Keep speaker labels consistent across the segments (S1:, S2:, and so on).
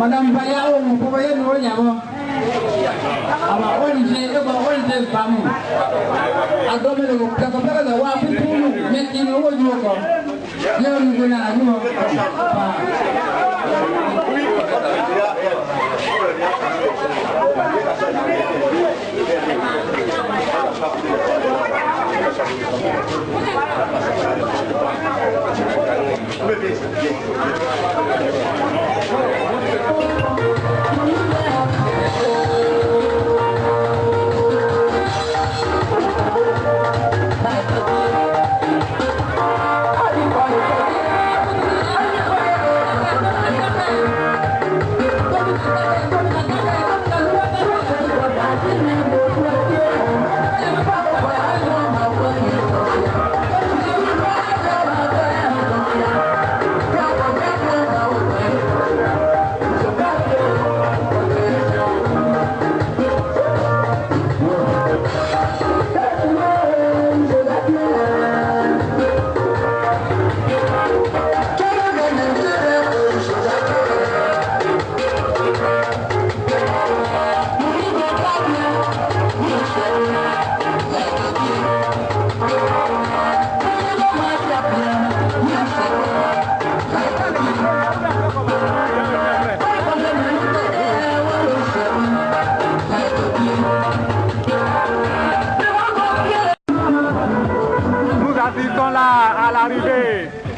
S1: Madame Bayao, vous pouvez nous voir. Alors, on dit, femme. Alors, le capitaine de Wapi, mais il nous voit du corps. Il nous voit à nous.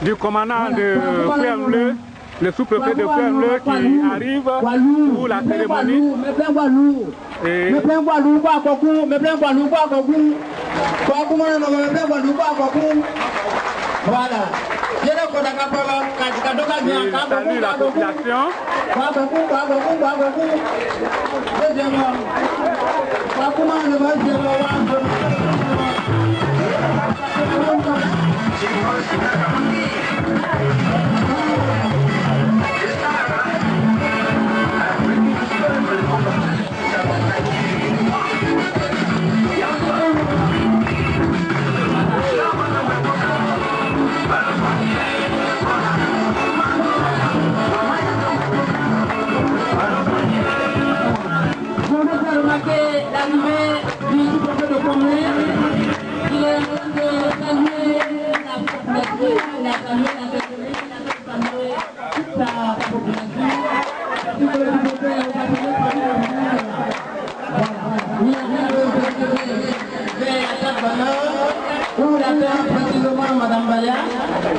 S2: Du commandant de Ferme-Bleu, le sous-préfet de Ferme-Bleu qui arrive pour la cérémonie. Et
S1: voilà.
S2: Salut la population.
S1: L'arrivée du sous-préfet de Comé, il est en train de saluer la toute la population. Si vous voulez vous montrer, on va venir parmi le monde. Oui, vers la table d'honneur, où la terre précisément Madame Baya,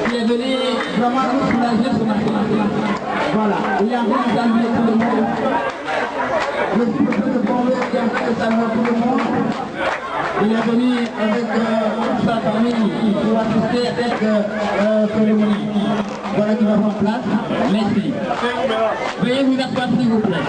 S1: qui est venue vraiment nous soulager ce matin. Voilà, il y a envie de saluer tout le monde. Le préfet de Bombay qui a envie de saluer tout le monde. Il est venu avec toute sa famille pour assister à cette cérémonie. Voilà qui va prendre place. Merci. Veuillez vous asseoir s'il vous plaît.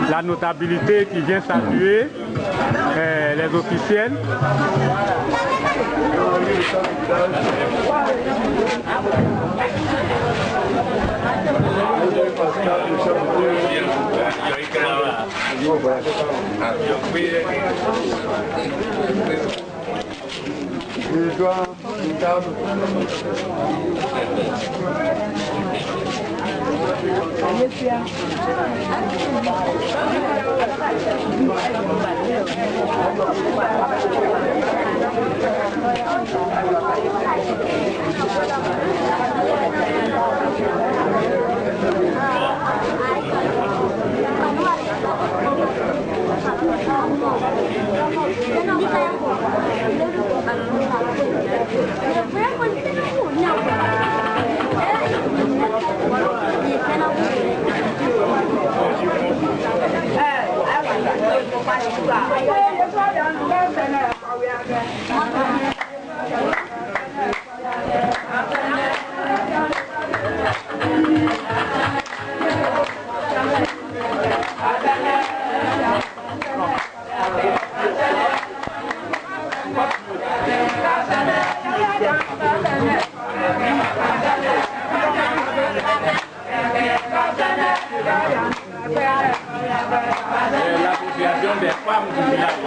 S2: La notabilité qui vient saluer les officiels.
S3: L'association des femmes du village.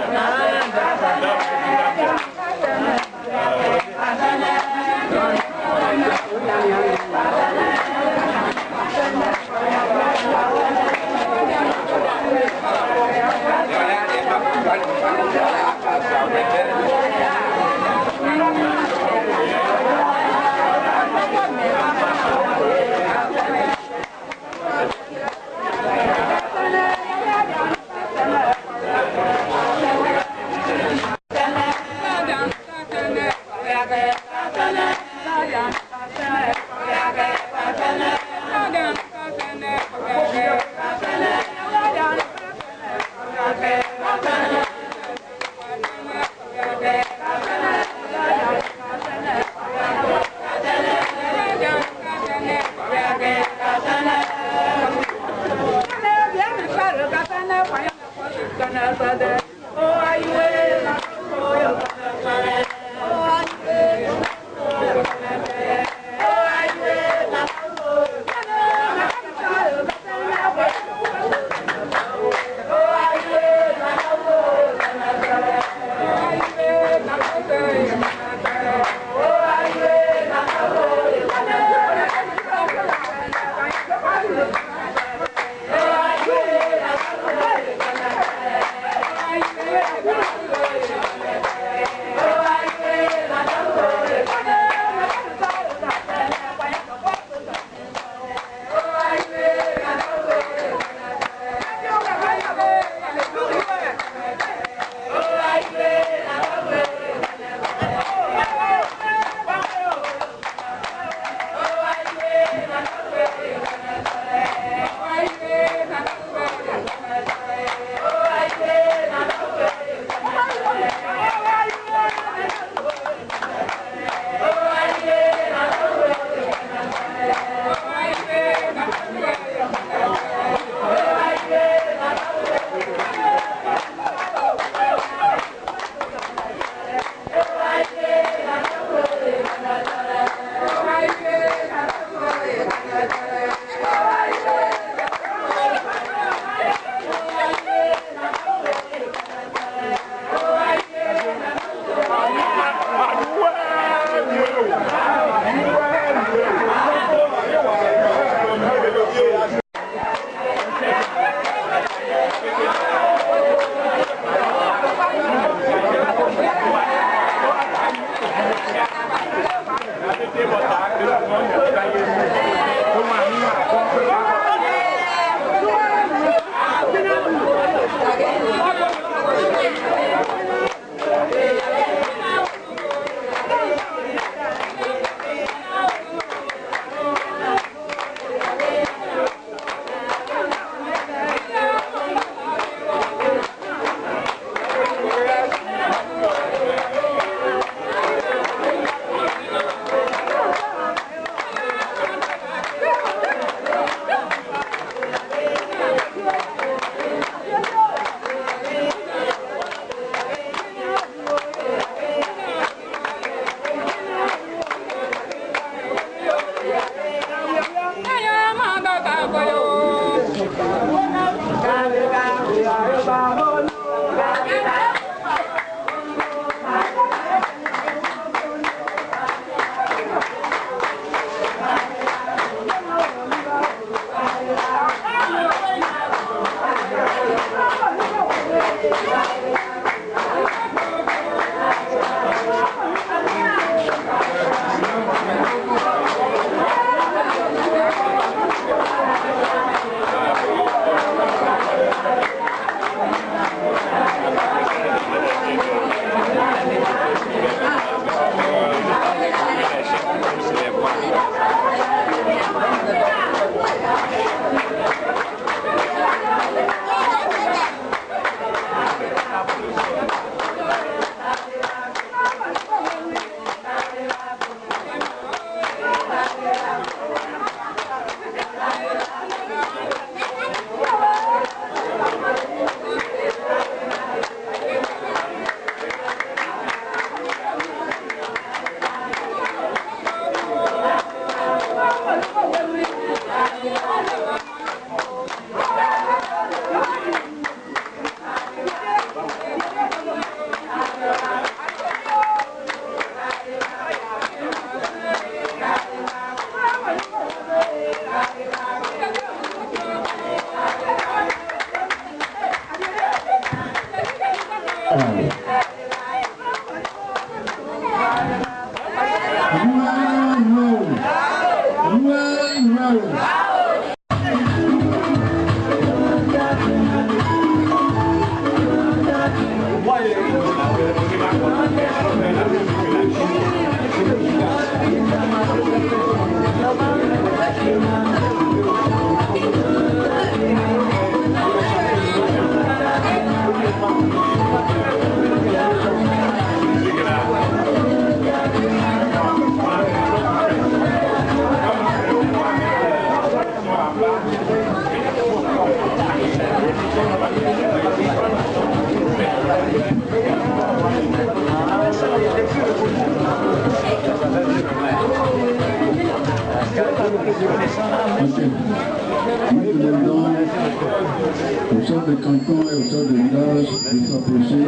S4: Au chef de canton et au chef de village de s'approcher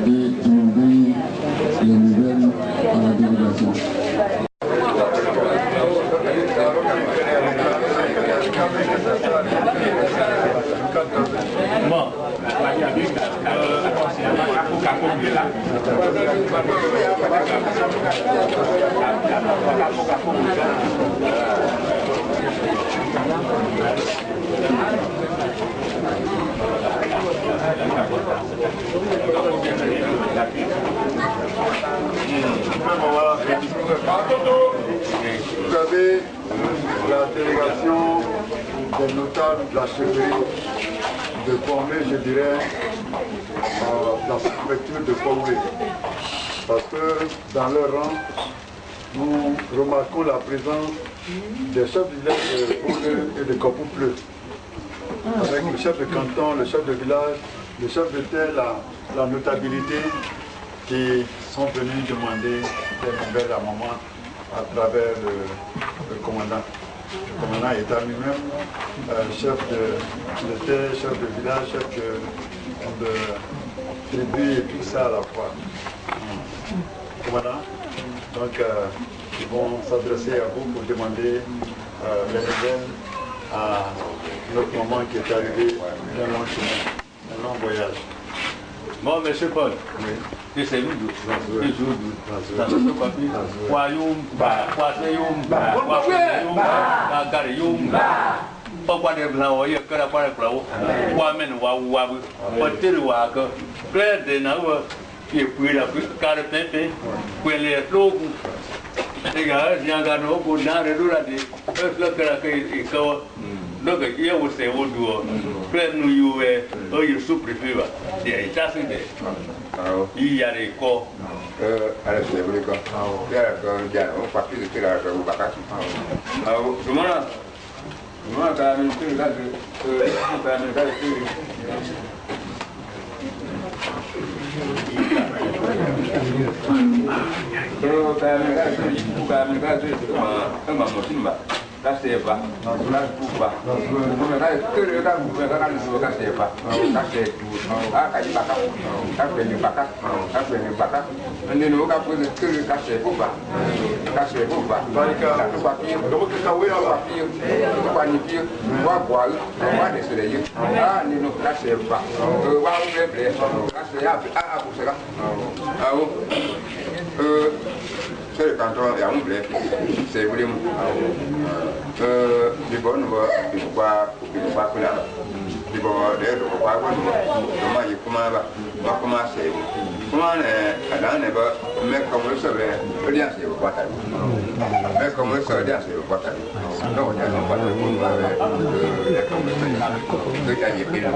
S4: et demander les nouvelles à la délégation.
S5: Vous avez la délégation des notables de la chefferie de Pomblé, je dirais, la sous-préfecture de Pomblé. Parce que dans leur rang, nous remarquons la présence des chefs de village de Pomblé et de Kopoupleu. Avec le chef de canton, le chef de village, le chef de terre, la notabilité qui sont venus demander des nouvelles à maman à travers le commandant. Le commandant est lui-même chef de terre, chef de village, chef de tribu et tout ça à la fois. Commandant, donc ils vont s'adresser à vous pour demander les nouvelles à notre maman qui est arrivée d'un long chemin, d'un long voyage.
S3: Bon, monsieur Paul, oui. C'est nous deux. Donc, il y a aussi au dos, plein de nous, il sous-préfet, il y a des corps.
S6: À la suite, vous voulez il y a un papier de tir à la vacances. Alors, comment tu as mis le gars de Kaseba, Kuba, c'est le canton et à Moublé, c'est vraiment. Les bonnes voix, il faut pas que là. Les bonnes voix, il faut pas comment il commencer. Comment à l'année, mais comme le savait, le lien c'est au boîte. Mais comme le savait, c'est au boîte. Donc, il y a un boîte de gagner pile.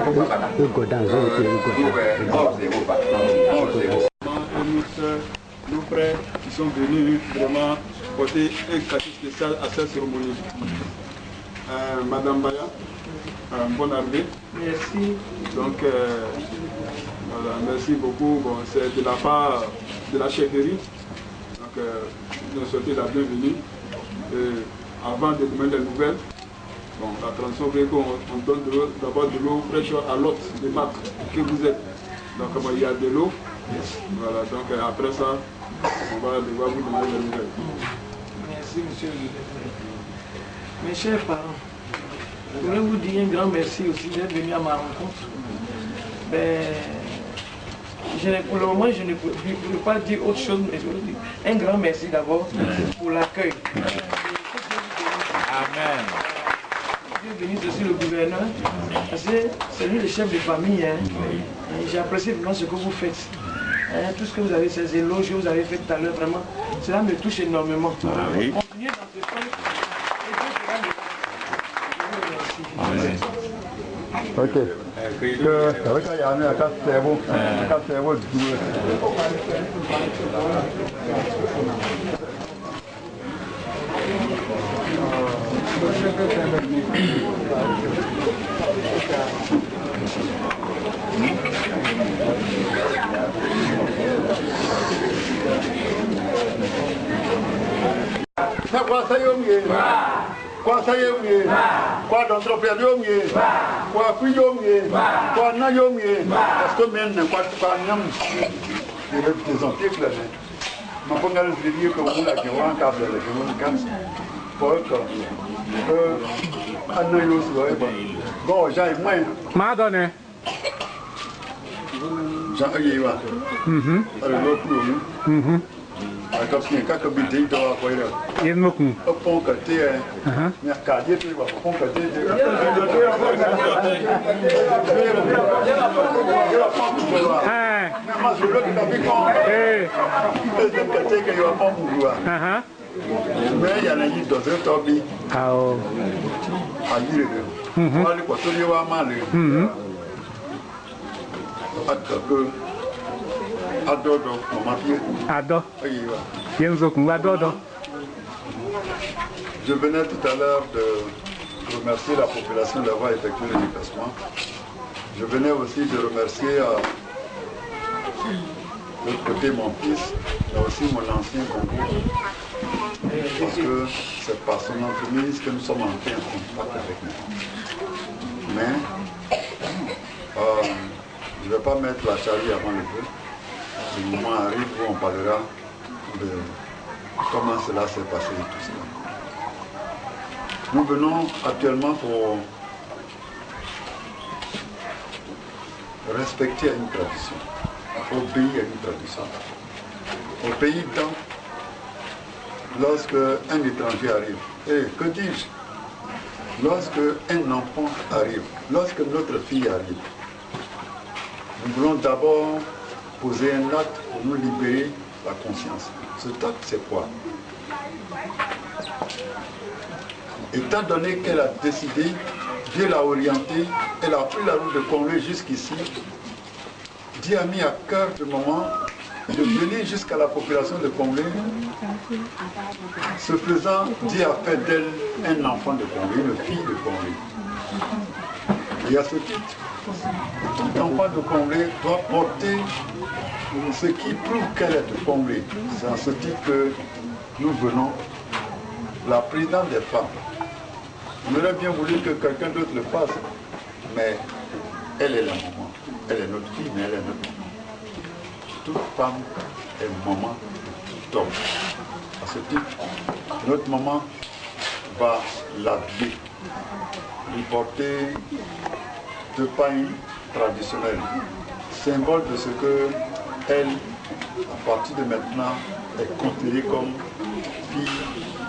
S7: Nos frères qui sont venus vraiment porter un cachet spécial à cette cérémonie. Madame Baya, bonne arrivée.
S8: Merci.
S7: Donc, voilà, merci beaucoup. Bon, c'est de la part de la chefferie. Donc, nous souhaitons la bienvenue. Avant de demander des nouvelles, bon, la transition veut qu'on donne d'abord de l'eau fraîche à l'hôte de marque que vous êtes. Donc, il y a de l'eau. Voilà, donc après ça, on va devoir vous demander des nouvelles.
S8: Merci, monsieur le gouverneur. Mes chers parents, je voulais vous dire un grand merci aussi d'être venu à ma rencontre. Pour le moment, je ne peux pas dire autre chose, mais je veux dire un grand merci d'abord pour l'accueil. Amen. Je suis venu aussi le gouverneur, parce que c'est lui le chef de famille. J'apprécie vraiment ce que vous faites. Tout ce que vous avez, ces éloges que vous avez fait tout à l'heure, vraiment, cela me touche énormément. Continuez dans ce sens et Dieu sera
S5: Ok. Avec la yamé, à 4 cerveaux, Kwa sayomye, kwa d'entrepreneur yomye, kwa kuyomye, kwa na yomye, parce que même kwa nyam des antiques là, ma ponga le dire que vous la qui on câble le que on casse pour que anna yo so bon j'ai moins
S2: m'a donné
S5: j'ai eu va alors le plus comme si quelqu'un bidé dans la voiture.
S2: Il me coupe.
S5: Au pont côté, il y a carrière tu vois, au pont côté. Moi je veux que tu vives quand. Deuxième côté que il va pas bouger. Mais il y a une dans un tobi.
S2: Ah oh.
S5: À dire. Moi les quoi tu vas mal.
S2: Ado.
S5: Je venais tout à l'heure de remercier la population d'avoir effectué le déplacement. Je venais aussi de remercier de l'autre côté mon fils, mais aussi mon ancien concours. Parce que c'est par son entreprise que nous sommes entrés en contact avec nous. Mais je ne vais pas mettre la charrue avant le feu. Le moment arrive où on parlera de comment cela s'est passé et tout cela. Nous venons actuellement pour respecter une tradition, obéir à une tradition. Au pays temps, lorsque un étranger arrive, et que dis-je, lorsque un enfant arrive, lorsque notre fille arrive, nous voulons d'abord poser un acte pour nous libérer la conscience. Cet acte, c'est quoi? Étant donné qu'elle a décidé, Dieu l'a orientée, elle a pris la route de Congrès jusqu'ici, Dieu a mis à cœur de moment de venir jusqu'à la population de Congrès. Ce faisant, Dieu a fait d'elle un enfant de Congrès, une fille de Congrès. Et à ce titre, tout enfant de Congrès doit porter ce qui prouve qu'elle est de Congrès. C'est à ce titre que nous venons, la présidente des femmes, On aurait bien voulu que quelqu'un d'autre le fasse, mais elle est la maman. Elle est notre fille, mais elle est notre maman. Toute femme est maman de tout homme. À ce titre, notre maman va l'habiller, lui porter deux pailles traditionnelles, symbole de ce que elle, à partir de maintenant, est considérée comme fille,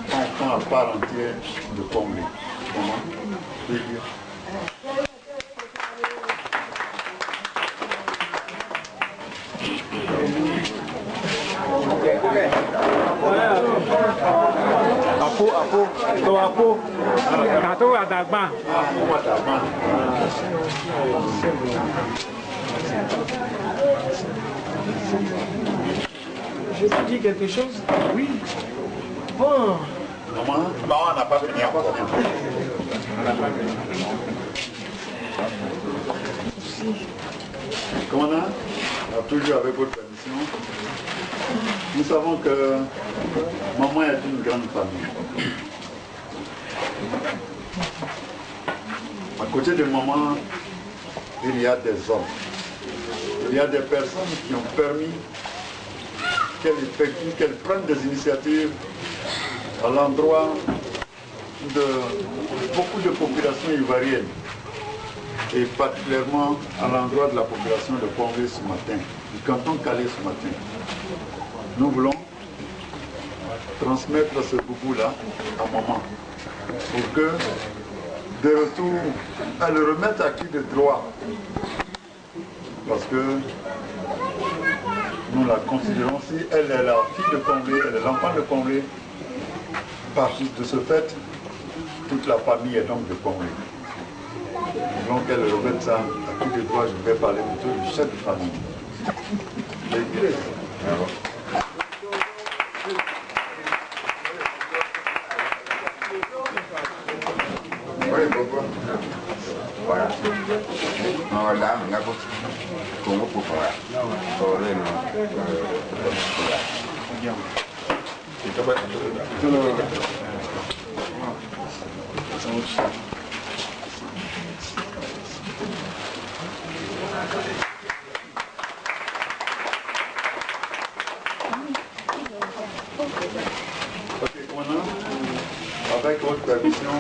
S5: enfant à part entière de Comblé. Maman, je veux dire.
S8: Je peux dire quelque chose? Oui. Bon.
S5: Maman, on n'a pas fini encore. Commandant, toujours avec votre permission, nous savons que maman est une grande famille. À côté de maman, il y a des hommes. Il y a des personnes qui ont permis qu'elle prenne des initiatives à l'endroit de beaucoup de populations ivoiriennes et particulièrement à l'endroit de la population de Comblé ce matin, du canton Calais ce matin. Nous voulons transmettre ce boubou-là à maman pour que, de retour, elle le remette à qui de droit. Parce que nous la considérons, si elle est la fille de Comblé, elle est l'enfant de Comblé, par de ce fait, toute la famille est donc de Comblé. Donc elle remette ça à qui de droit, je vais parler plutôt du chef de famille. L'église.
S6: Oui, pourquoi? Voilà. Non, là, on a beaucoup. Comment pour faire? Oh, là, non.
S5: Ok, maintenant, avec votre permission,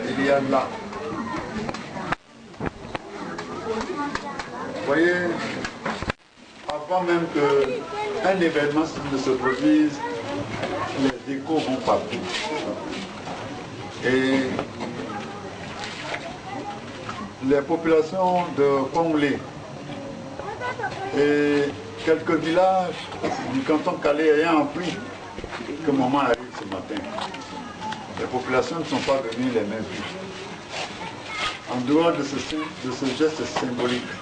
S5: il y a là. Vous voyez, avant même qu'un événement ne se produise, les échos vont partout. Et les populations de Comblé et quelques villages du canton Calais ayant appris que maman arrive ce matin, les populations ne sont pas venues les mêmes vues. En dehors de ce geste symbolique,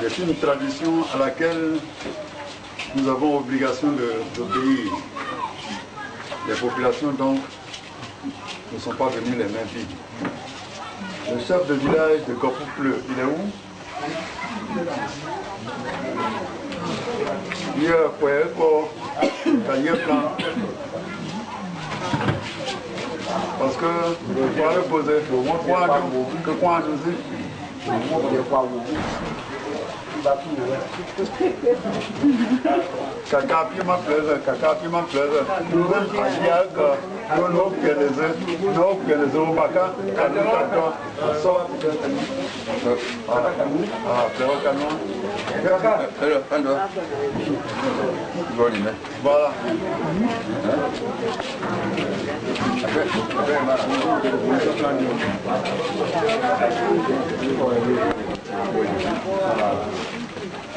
S5: c'est une tradition à laquelle nous avons obligation d'obéir. Les populations donc ne sont pas venues les mêmes vies. Le chef de village de Corpoupleux, il est où? Il y a un plan. Parce que je pourrais poser que quoi nous dit. Caca pima plaisir, caca pima plaisir. Nous sommes à que nous organiser baka, voilà.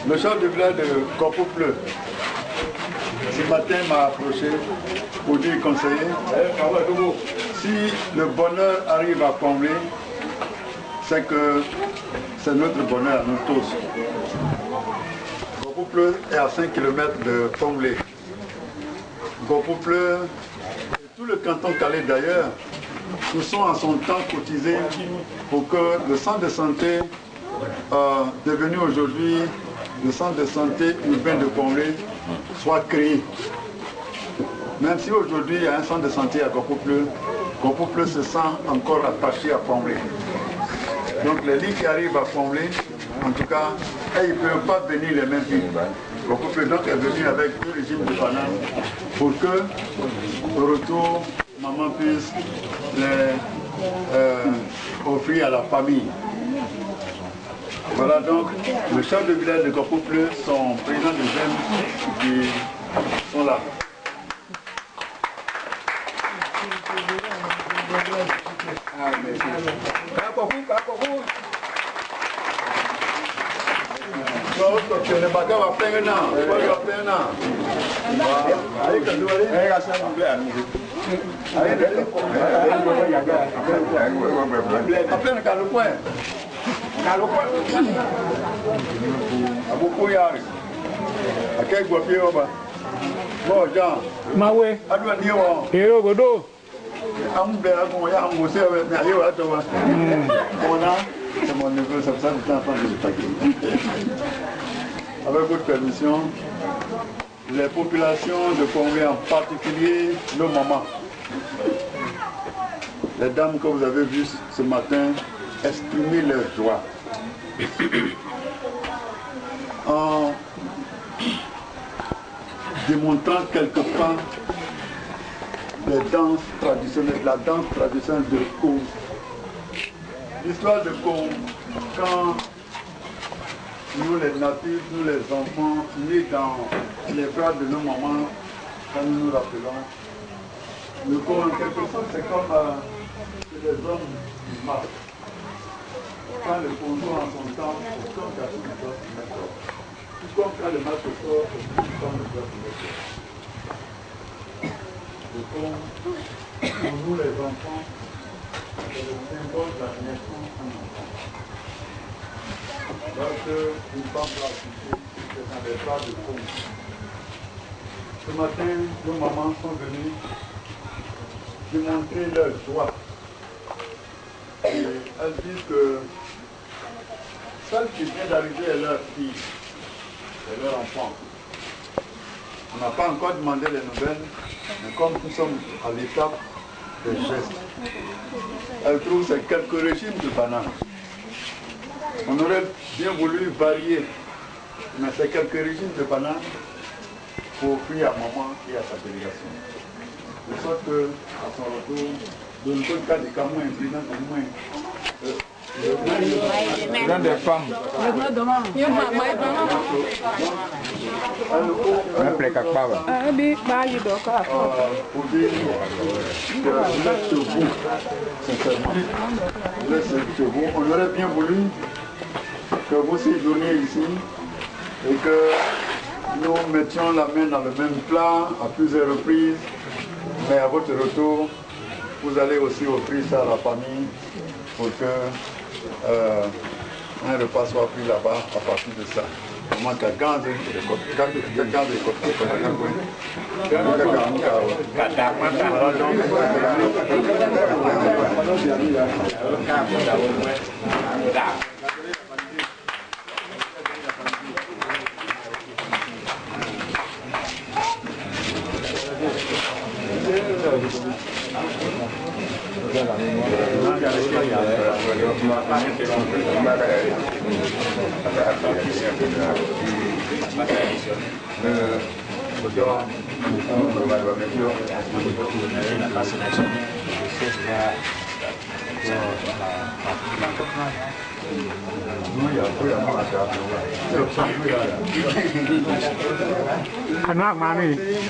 S5: Le chef de village de Corpoupleux, ce matin m'a approché pour dire conseiller, si le bonheur arrive à Comblé, c'est que c'est notre bonheur, nous tous. Corpoupleux est à 5 km de Comblé. Corpoupleux et tout le canton Calais d'ailleurs, nous sont en son temps cotisés pour que le centre de santé devenu aujourd'hui le centre de santé urbain de Comblé soit créé. Même si aujourd'hui il y a un centre de santé à Gopopleu se sent encore attaché à Comblé. Donc les lits qui arrivent à Comblé, en tout cas, ils ne peuvent pas venir les mêmes villes. Gopopleu donc est venu avec 2 régimes de bananes pour que, au retour, maman puisse les offrir à la famille. Voilà donc le chef de village de Gopopleu, son président de jeunes qui sont là.
S2: Mawe. Hero Godo.
S5: C'est mon neveu, c'est ça que je suis en train de le taquiner. Avec votre permission, les populations de Congrès, en particulier nos mamans, les dames que vous avez vues ce matin, exprimer leur joie. En démontrant quelque part les danses traditionnelles, la danse traditionnelle de Congo. L'histoire de Congo, quand nous les natifs, nous les enfants, nés dans les bras de nos mamans, quand nous nous rappelons, le Congo en quelque sorte c'est comme les hommes du mal. Quand le Congo en son temps, c'est comme garçon qui doit se mettre. Tout comme quand le mal se sort, c'est comme le doit se mettre. Le Congo, pour nous les enfants, c'est le symbole de la naissance en enfant. Lorsqu'une femme l'a accouché, c'est dans les bras de Congo. Ce matin, nos mamans sont venues démontrer leur joie. Et elles disent que celle qui vient d'arriver est leur fille, est leur enfant. On n'a pas encore demandé les nouvelles, mais comme nous sommes à l'étape des gestes, elles trouvent ces quelques régimes de bananes. On aurait bien voulu varier, mais c'est quelques régimes de bananes pour offrir à maman et à sa délégation. De sorte que, à son retour, dans le cas des Cameroun, président de moins,
S2: Président des femmes.
S5: On aurait bien voulu que vous séjourniez ici et que nous mettions la main dans le même plat à plusieurs reprises, mais à votre retour, vous allez aussi offrir ça à la famille pour que un repas soit pris là-bas à partir de ça. Comment quelqu'un de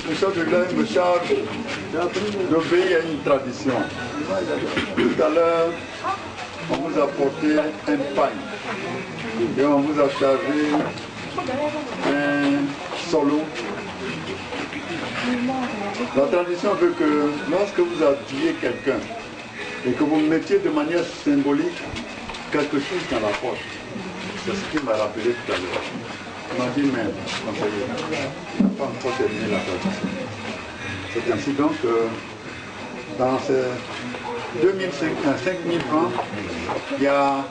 S5: Le chef de village me charge d'obéir à une tradition. Tout à l'heure, on vous a porté un pain et on vous a chargé un solo. La tradition veut que lorsque vous habillez quelqu'un et que vous mettiez de manière symbolique quelque chose dans la poche, c'est ce qui m'a rappelé tout à l'heure. On m'a dit, mais conseiller, on n'a pas encore terminé la tradition. C'est ainsi donc que dans ces 5000 francs, il y a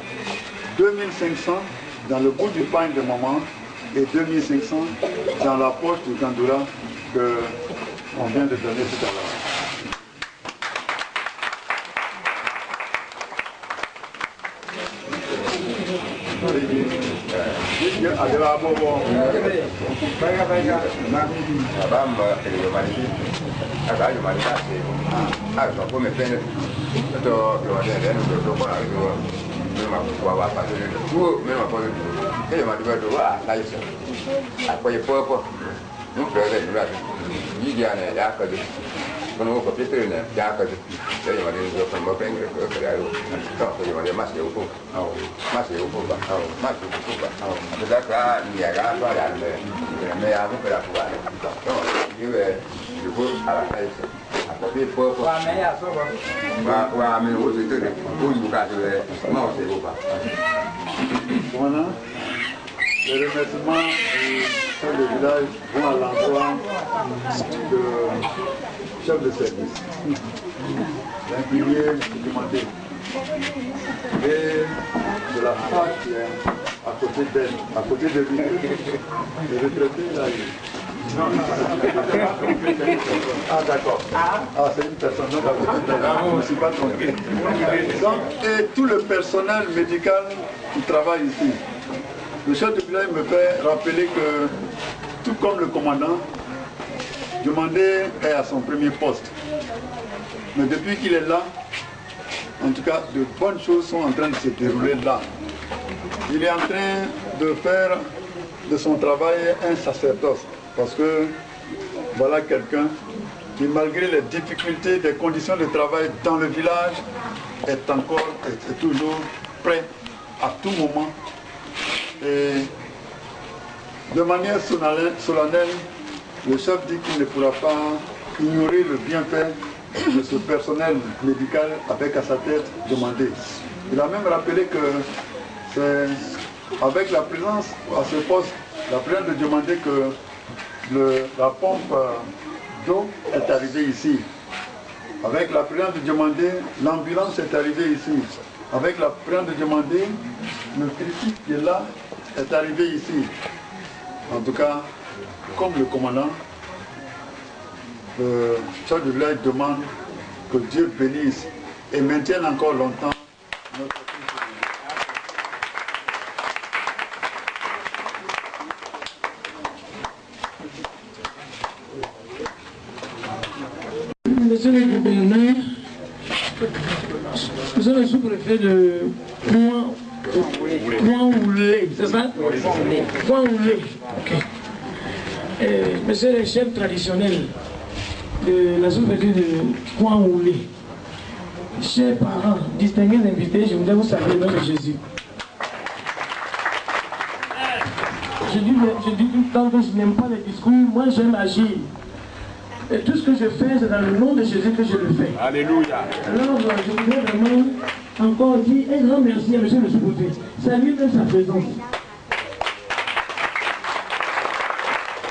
S5: 2500 dans le bout du pain de maman et 2500 dans la poche du gandoura que on vient de donner tout à l'heure.
S6: Quando ho capito che già così, io mi dico che non prendo che io io mi ma se io fu, ma se io fu, ma se io fu, da qua mi ha dato la me ha avuto la tua. Io fu alla festa. A capire poco. Ma me ya so ba. Wa me wo se tere, o yu ka se ma se io fa.
S5: Voilà. Les remerciements du village vont à l'endroit du chef de service, l'imprimer, demandé, et de la femme qui est à côté d'elle, à côté de lui. Le retraité, là, ah d'accord. Ah, c'est une personne, donc je ne me suis pas trompé. Donc, et tout le personnel médical qui travaille ici. Le chef de village me fait rappeler que, tout comme le commandant, Diomandé est à son premier poste. Mais depuis qu'il est là, en tout cas, de bonnes choses sont en train de se dérouler là. Il est en train de faire de son travail un sacerdoce. Parce que voilà quelqu'un qui, malgré les difficultés des conditions de travail dans le village, est toujours prêt à tout moment. Et de manière solennelle, le chef dit qu'il ne pourra pas ignorer le bienfait de ce personnel médical avec à sa tête Diomandé. Il a même rappelé que c'est avec la présence à ce poste, la présence de Diomandé que la pompe d'eau est arrivée ici. Avec la présence de Diomandé, l'ambulance est arrivée ici. Avec la présence de Diomandé, le critique qui est là est arrivé ici. En tout cas, comme le commandant, le chef de village demande que Dieu bénisse et maintienne encore longtemps notre
S8: Monsieur le gouverneur, monsieur le sous-préfet de Point-Oulé, c'est ça? Point-Oulé, ok. Monsieur le chef traditionnel de la sous-préfecture de Point-Oulé, chers parents, distingués invités, je voudrais vous saluer au nom de Jésus. Je dis tout le temps que je n'aime pas les discours, moi j'aime agir. Et tout ce que je fais, c'est dans le nom de Jésus que je le fais. Alléluia. Alors, je voudrais vraiment encore dire un grand merci à monsieur le sous-préfet. C'est lui de sa présence.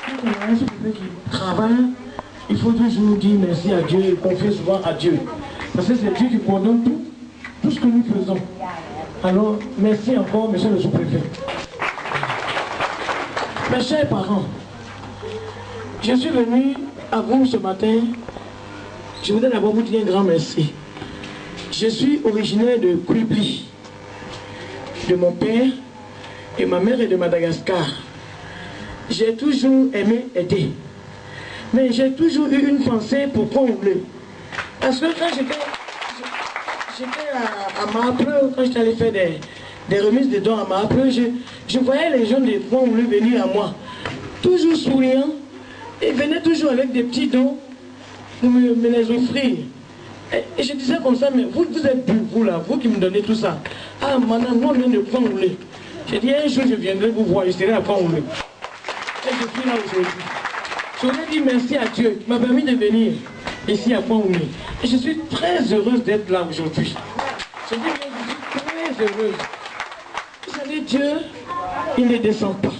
S8: Quand on a un sous-préfet qui travaille, il faut toujours dire merci à Dieu et confier souvent à Dieu. Parce que c'est Dieu qui coordonne tout ce que nous faisons. Alors, merci encore, monsieur le sous-préfet. Mes chers parents, je suis venu à vous ce matin. Je voudrais d'abord vous dire un grand merci. Je suis originaire de Kwibli, de mon père, et ma mère est de Madagascar. J'ai toujours aimé aider. Mais j'ai toujours eu une pensée pour Point-Oulé. Parce que quand j'étais à Mahapreux, quand j'étais allé faire des remises de dons à Mahapreux, je voyais les gens de Point-Oulé venir à moi, toujours souriants, et venaient toujours avec des petits dons pour me les offrir. Et je disais comme ça, mais vous êtes vous là, vous qui me donnez tout ça. Ah, madame, non, non, de Point-Oulé. J'ai dit, un jour je viendrai vous voir, je serai à Point-Oulé. Et je suis là aujourd'hui. Je voudrais dire merci à Dieu qui m'a permis de venir ici à Point-Oulé. Et je suis très heureuse d'être là aujourd'hui. Je dis, je suis très heureuse. Vous savez, Dieu, il ne descend pas.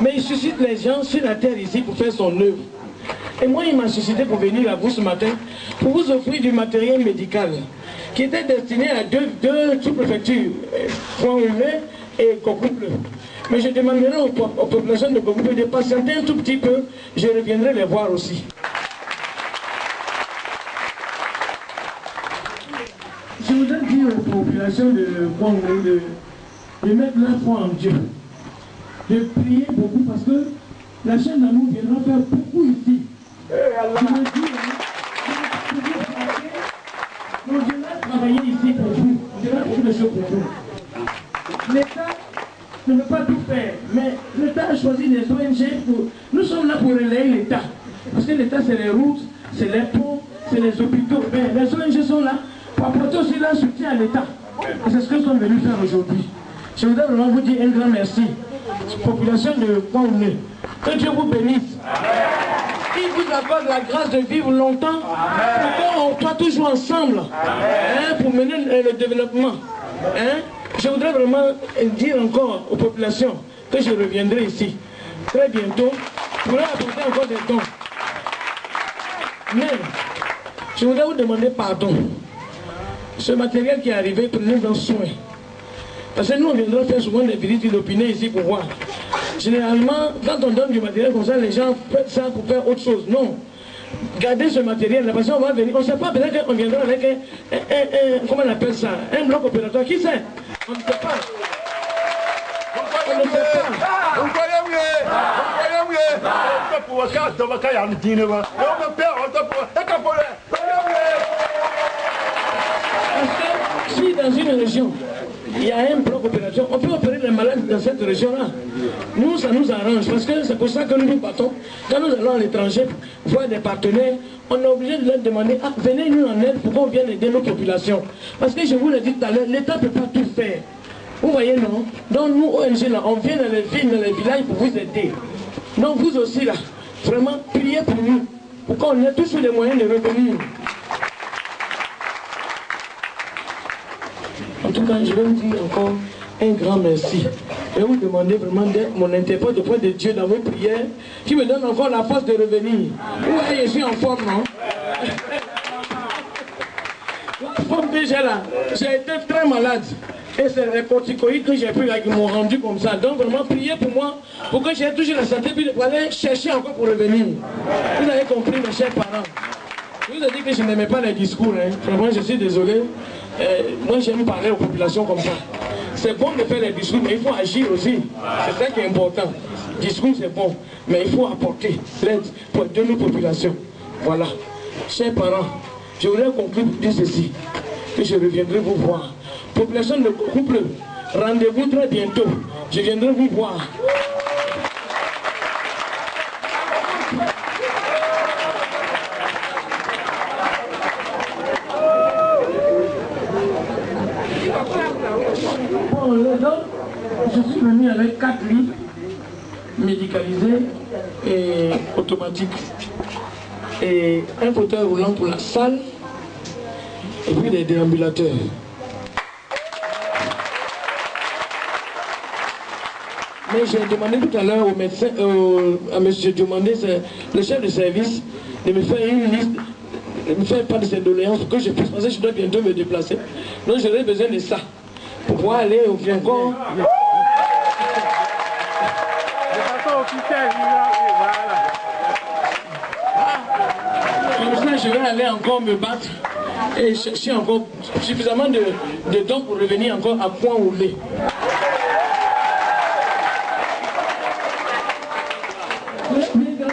S8: Mais il suscite les gens sur la terre ici pour faire son œuvre. Et moi, il m'a suscité pour venir à vous ce matin, pour vous offrir du matériel médical qui était destiné à deux sous-préfectures, Point-Oulé et Kokouple. Mais je demanderai aux populations de Kokouple de patienter un tout petit peu, je reviendrai les voir aussi.
S1: Je voudrais dire aux populations de Congo de mettre leur foi en Dieu, de prier beaucoup parce que la chaîne d'amour viendra faire beaucoup ici. Je veux dire, on viendra travailler ici pour vous, on viendra beaucoup de choses pour vous. L'État ne veut pas tout faire, mais l'État a choisi des ONG pour... Nous sommes là pour relayer l'État. Parce que l'État, c'est les routes, c'est les ponts, c'est les hôpitaux. Mais les ONG sont là pour apporter aussi leur soutien à l'État. Et c'est ce que nous sommes venus faire aujourd'hui. Je voudrais vraiment vous dire un grand merci. Population de Kouaoulé. Que Dieu vous bénisse. Il vous accorde la grâce de vivre longtemps. Pour qu'on soit toujours ensemble pour mener le développement. Je voudrais vraiment dire encore aux populations que je reviendrai ici très bientôt pour leur apporter encore des dons. Mais je voudrais vous demander pardon. Ce matériel qui est arrivé, prenez-en soin. Parce que nous, on viendra faire souvent des visites inopinées ici pour voir. Généralement, quand on donne du matériel comme ça, les gens font ça pour faire autre chose. Non. Gardez ce matériel, parce qu'on va venir. On ne sait pas, peut-être qu'on viendra avec comment on appelle ça, un bloc opératoire. Qui sait? On ne sait pas. On ne sait pas. Parce que si dans une région, il y a un bloc opératoire, on peut opérer les malades dans cette région-là. Nous, ça nous arrange, parce que c'est pour ça que nous nous battons. Quand nous allons à l'étranger, voir des partenaires, on est obligé de leur demander, ah, venez nous en aide pour qu'on vienne aider nos populations. Parce que je vous l'ai dit tout à l'heure, l'État ne peut pas tout faire. Vous voyez, non? Donc nous, ONG, là, on vient dans les villes, dans les villages pour vous aider. Donc vous aussi, là, vraiment, priez pour nous, pour qu'on ait tous les moyens de revenir. En tout cas, je vais vous dire encore un grand merci. Je vais vous demander vraiment d'être mon interprète auprès de Dieu dans vos prières, qui me donne encore la force de revenir. Vous voyez, je suis en forme, non? La forme déjà là, j'ai été très malade. Et c'est les corticoïdes que j'ai pris là qui m'ont rendu comme ça. Donc vraiment, priez pour moi, pour que j'ai toujours la santé, puis pour aller chercher encore pour revenir. Vous avez compris, mes chers parents. Je vous ai dit que je n'aimais pas les discours. Vraiment, je suis désolé. Moi, j'aime parler aux populations comme ça. C'est bon de faire les discours, mais il faut agir aussi. C'est ça qui est important. Le discours, c'est bon, mais il faut apporter l'aide pour aider nos populations. Voilà. Chers parents, je voudrais conclure pour dire ceci, que je reviendrai vous voir. Population de couple, rendez-vous très bientôt. Je viendrai vous voir. Bon, je suis venu avec 4 lits médicalisés et automatiques. Et un fauteuil roulant pour la salle et puis des déambulateurs. Mais j'ai demandé tout à l'heure au médecin, à monsieur, j'ai demandé le chef de service de me faire une liste, de me faire part de ses doléances pour que je puisse passer, je dois bientôt me déplacer. Donc j'aurais besoin de ça pour pouvoir aller au Fiancon.
S2: De façon officielle,
S1: Comme ça, je vais aller encore me battre et chercher encore suffisamment de dons pour revenir encore à Kouaoulé.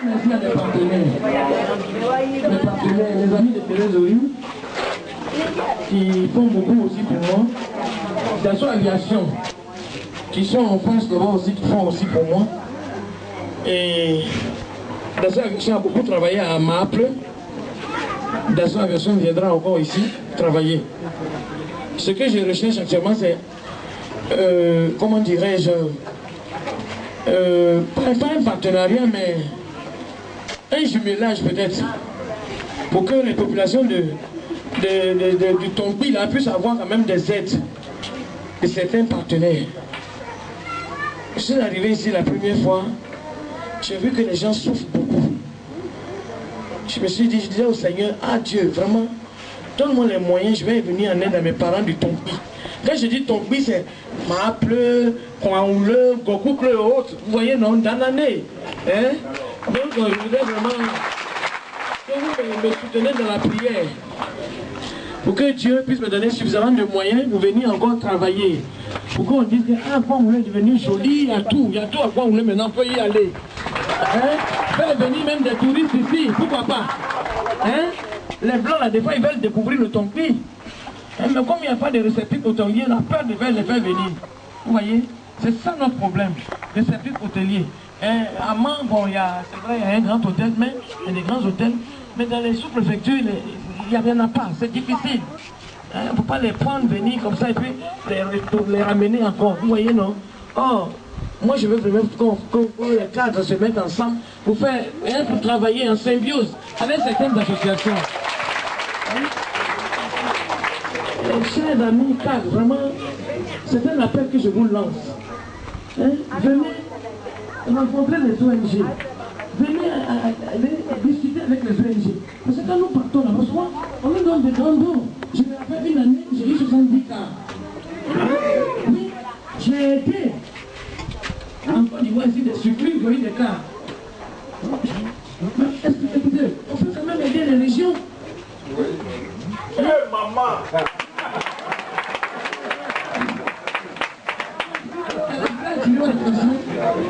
S1: Merci à des partenaires. Les amis de Trésorerie qui font beaucoup aussi pour moi. Dassault Aviation qui sont en France là-bas aussi, qui font aussi pour moi. Et Dassault Aviation a beaucoup travaillé à Maple. Dassault Aviation viendra encore ici travailler. Ce que je recherche actuellement, c'est comment dirais-je, pas un partenariat, mais un jumelage peut-être, pour que les populations du Tongbi là puissent avoir quand même des aides de certains partenaires. Je suis arrivé ici la première fois, j'ai vu que les gens souffrent beaucoup. Je me suis dit, je disais au Seigneur, ah Dieu, vraiment, donne-moi les moyens, je vais venir en aide à mes parents du Tongbi. Quand je dis Tongbi, c'est Maple, Kouaoulé, Gokouple et autres. Vous voyez, non, dans l'année. Hein? Donc, je voudrais vraiment que vous me soutenez dans la prière. pour que Dieu puisse me donner suffisamment de moyens pour venir encore travailler. Pour qu'on dise que ah, quoi, on voulait devenir joli, il y a tout à quoi on voulait maintenant, on peut y aller. Hein? Faire venir même des touristes ici, pourquoi pas? Hein? Les Blancs, là, des fois, ils veulent découvrir le Tongpi. Hein? Mais comme il n'y a pas de réceptifs hôteliers, on a peur de les faire venir. Vous voyez? C'est ça notre problème, réceptifs hôteliers. À Mans, bon, c'est vrai, il y a un grand hôtel, mais il y a des grands hôtels, mais dans les sous-préfectures, il n'y en a pas, c'est difficile. Il ne faut pas les prendre, venir comme ça et puis les ramener encore. Vous voyez, non? Or, moi je veux vraiment que les cadres se mettent ensemble pour travailler en symbiose avec certaines associations. Chers amis cadres, vraiment, c'est un appel que je vous lance. Venez rencontrer les ONG. Venez discuter avec les ONG. Parce que quand nous partons là-bas, souvent, on nous donne des grands dons. Je me rappelle une année, j'ai eu 70 cas. Oui, j'ai été en Côte d'Ivoire ici, des sucreries, j'ai eu des cas. Écoutez, on peut quand même aider les régions.
S7: Maman!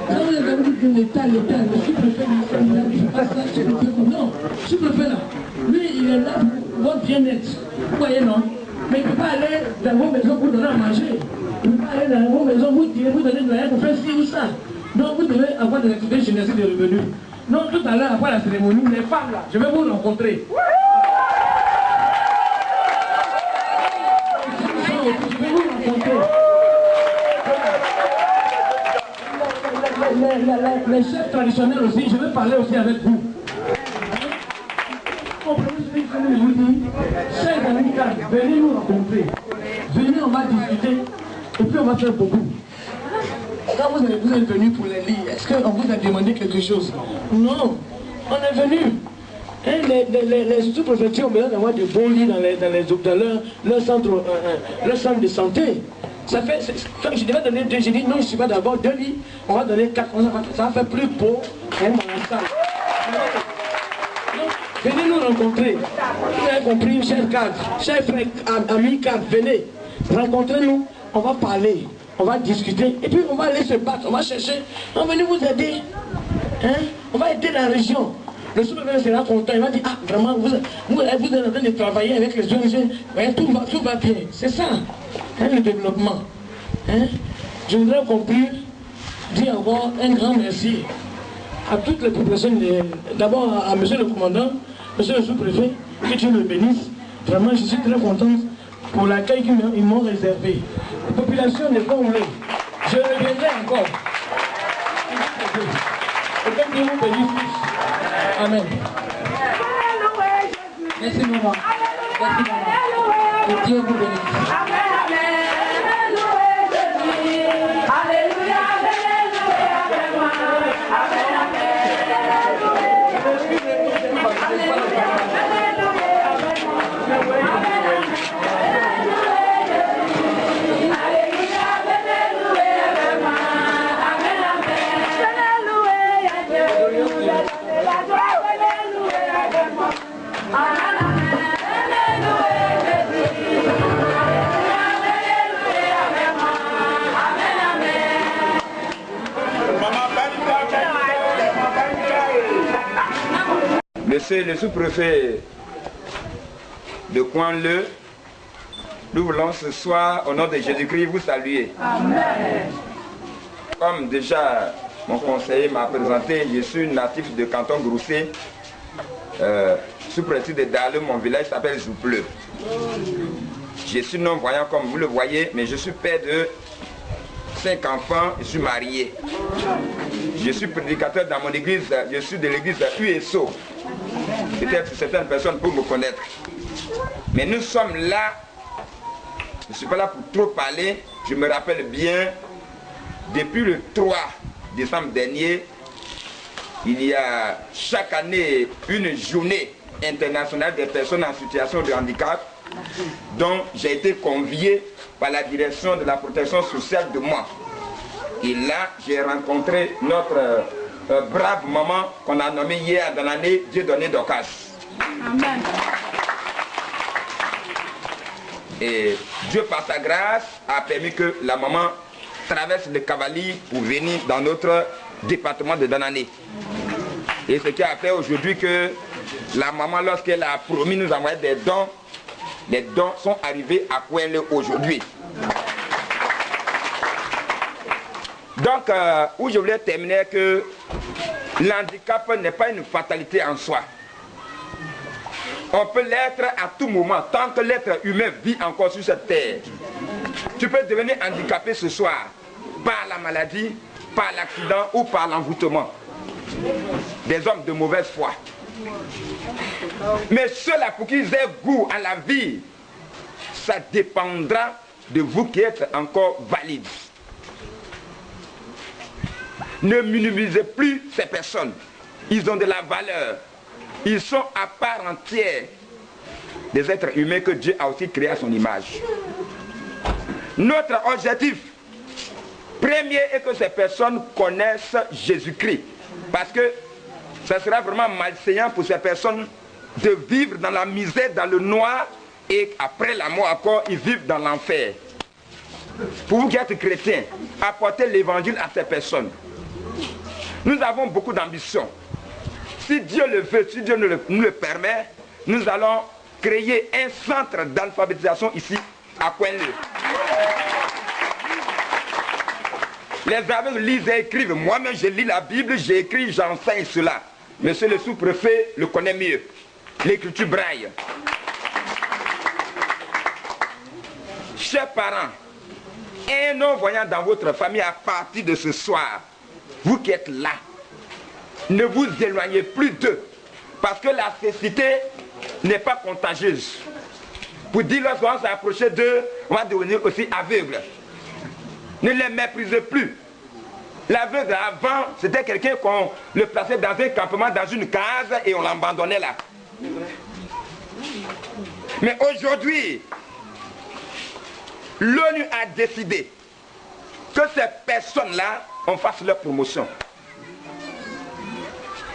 S1: Quand vous avez dit que l'État, le sous-préfet, non, sous-préfet là, lui il est là pour votre bien-être, vous voyez non? Mais il ne peut pas aller dans vos maisons pour donner à manger, il ne peut pas aller dans vos maisons pour donner de l'argent pour faire ci ou ça. Donc vous devez avoir des activités généreuses de revenus. Donc tout à l'heure, après la cérémonie, les femmes là, je vais vous rencontrer. Je vais vous rencontrer. Les chefs traditionnels aussi, je vais parler aussi avec vous. Je vous dis, chers amis, venez nous rencontrer. Venez, on va discuter et puis on va faire beaucoup. Quand vous êtes venus pour les lits, est-ce qu'on vous a demandé quelque chose? Non, on est venu. Les sous-préfectures ont besoin d'avoir de bons lits dans leur centre de santé. Ça fait, comme je devais donner 2, j'ai dit non, je ne suis pas d'abord 2 lits, on va donner 4, ça va faire plus beau dans la salle. Donc, venez nous rencontrer. Vous avez compris, chers cadres, chers frères, amis cadres, venez, rencontrez-nous, on va parler, on va discuter, et puis on va aller se battre, on va chercher, on va venir vous aider. Hein? On va aider la région. Le sous-préfet sera content, il va dire, ah vraiment, vous êtes en train de travailler avec les ONG, tout va bien, c'est ça. Le développement. Je voudrais conclure, dire encore un grand merci à toutes les populations, d'abord à monsieur le commandant, monsieur le sous-préfet, que Dieu le bénisse. Vraiment, je suis très contente pour l'accueil qu'ils m'ont réservé. Les populations de Congolais, je reviendrai encore. Et que Dieu vous bénisse tous. Amen. Merci maman. Merci maman. Que Dieu vous bénisse.
S6: Monsieur le sous-préfet de Kouanle, nous voulons ce soir, au nom de Jésus-Christ, vous saluer. Amen. Comme déjà mon conseiller m'a présenté, je suis natif de canton Groussé, sous-préfet de Daleux, mon village s'appelle Zoupleu. Je suis non-voyant comme vous le voyez, mais je suis père de 5 enfants, je suis marié. Je suis prédicateur dans mon église, je suis de l'église USO. Peut-être certaines personnes peuvent me connaître. Mais nous sommes là, je ne suis pas là pour trop parler, je me rappelle bien, depuis le 3 décembre dernier, il y a chaque année une journée internationale des personnes en situation de handicap, dont j'ai été convié par la direction de la protection sociale de moi. Et là, j'ai rencontré notre brave maman qu'on a nommée hier dans l'année Dieudonné Docas. Amen. Et Dieu, par sa grâce, a permis que la maman traverse le Cavalier pour venir dans notre département de Danané. Et ce qui a fait aujourd'hui que la maman, lorsqu'elle a promis nous envoyer des dons, les dons sont arrivés à Kouenle aujourd'hui. Donc, où je voulais terminer que l'handicap n'est pas une fatalité en soi. On peut l'être à tout moment, tant que l'être humain vit encore sur cette terre. Tu peux devenir handicapé ce soir, par la maladie, par l'accident ou par l'envoûtement. Des hommes de mauvaise foi. Mais ceux-là, pour qu'ils aient goût à la vie, ça dépendra de vous qui êtes encore valides. Ne minimisez plus ces personnes. Ils ont de la valeur. Ils sont à part entière des êtres humains que Dieu a aussi créés à son image. Notre objectif premier est que ces personnes connaissent Jésus-Christ. Parce que ça sera vraiment malséant pour ces personnes de vivre dans la misère, dans le noir, et après la mort encore, ils vivent dans l'enfer. Pour vous qui êtes chrétiens, apportez l'évangile à ces personnes. Nous avons beaucoup d'ambition. Si Dieu le veut, si Dieu nous le permet, nous allons créer un centre d'alphabétisation ici à Kouenle. Les aveugles lisent et écrivent. Moi-même, je lis la Bible, j'écris, j'enseigne cela. Monsieur le sous-préfet le connaît mieux. L'écriture braille. Chers parents, un non-voyant dans votre famille à partir de ce soir, vous qui êtes là, ne vous éloignez plus d'eux. Parce que la cécité n'est pas contagieuse. Pour dire lorsqu'on s'approche d'eux, on va devenir aussi aveugle. Ne les méprisez plus. L'aveugle avant, c'était quelqu'un qu'on le plaçait dans un campement, dans une case, et on l'abandonnait là. Mais aujourd'hui, l'ONU a décidé que ces personnes-là, on fasse leur promotion.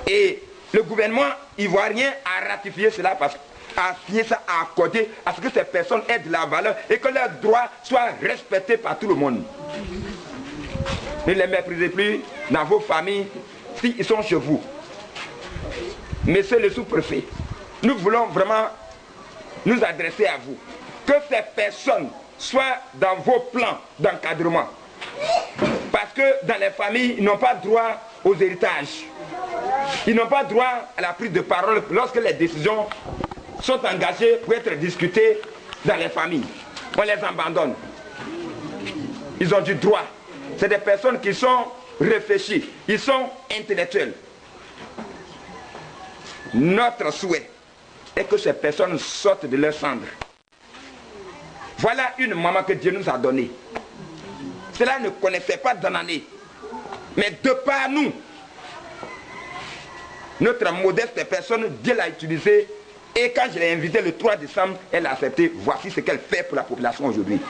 S6: Et le gouvernement ivoirien a ratifié cela parce a signé ça, a accordé à ce que ces personnes aient de la valeur et que leurs droits soient respectés par tout le monde. Ne les méprisez plus dans vos familles s'ils sont chez vous. Monsieur le sous-préfet, nous voulons vraiment nous adresser à vous. Que ces personnes soient dans vos plans d'encadrement. Parce que dans les familles, ils n'ont pas droit aux héritages. Ils n'ont pas droit à la prise de parole lorsque les décisions sont engagées pour être discutées dans les familles. On les abandonne. Ils ont du droit. C'est des personnes qui sont réfléchies. Ils sont intellectuels. Notre souhait est que ces personnes sortent de leur cendre. Voilà une maman que Dieu nous a donnée. Cela ne connaissait pas Danané. Mais de par nous, notre modeste personne, Dieu l'a utilisée. Et quand je l'ai invitée le 3 décembre, elle a accepté. Voici ce qu'elle fait pour la population aujourd'hui.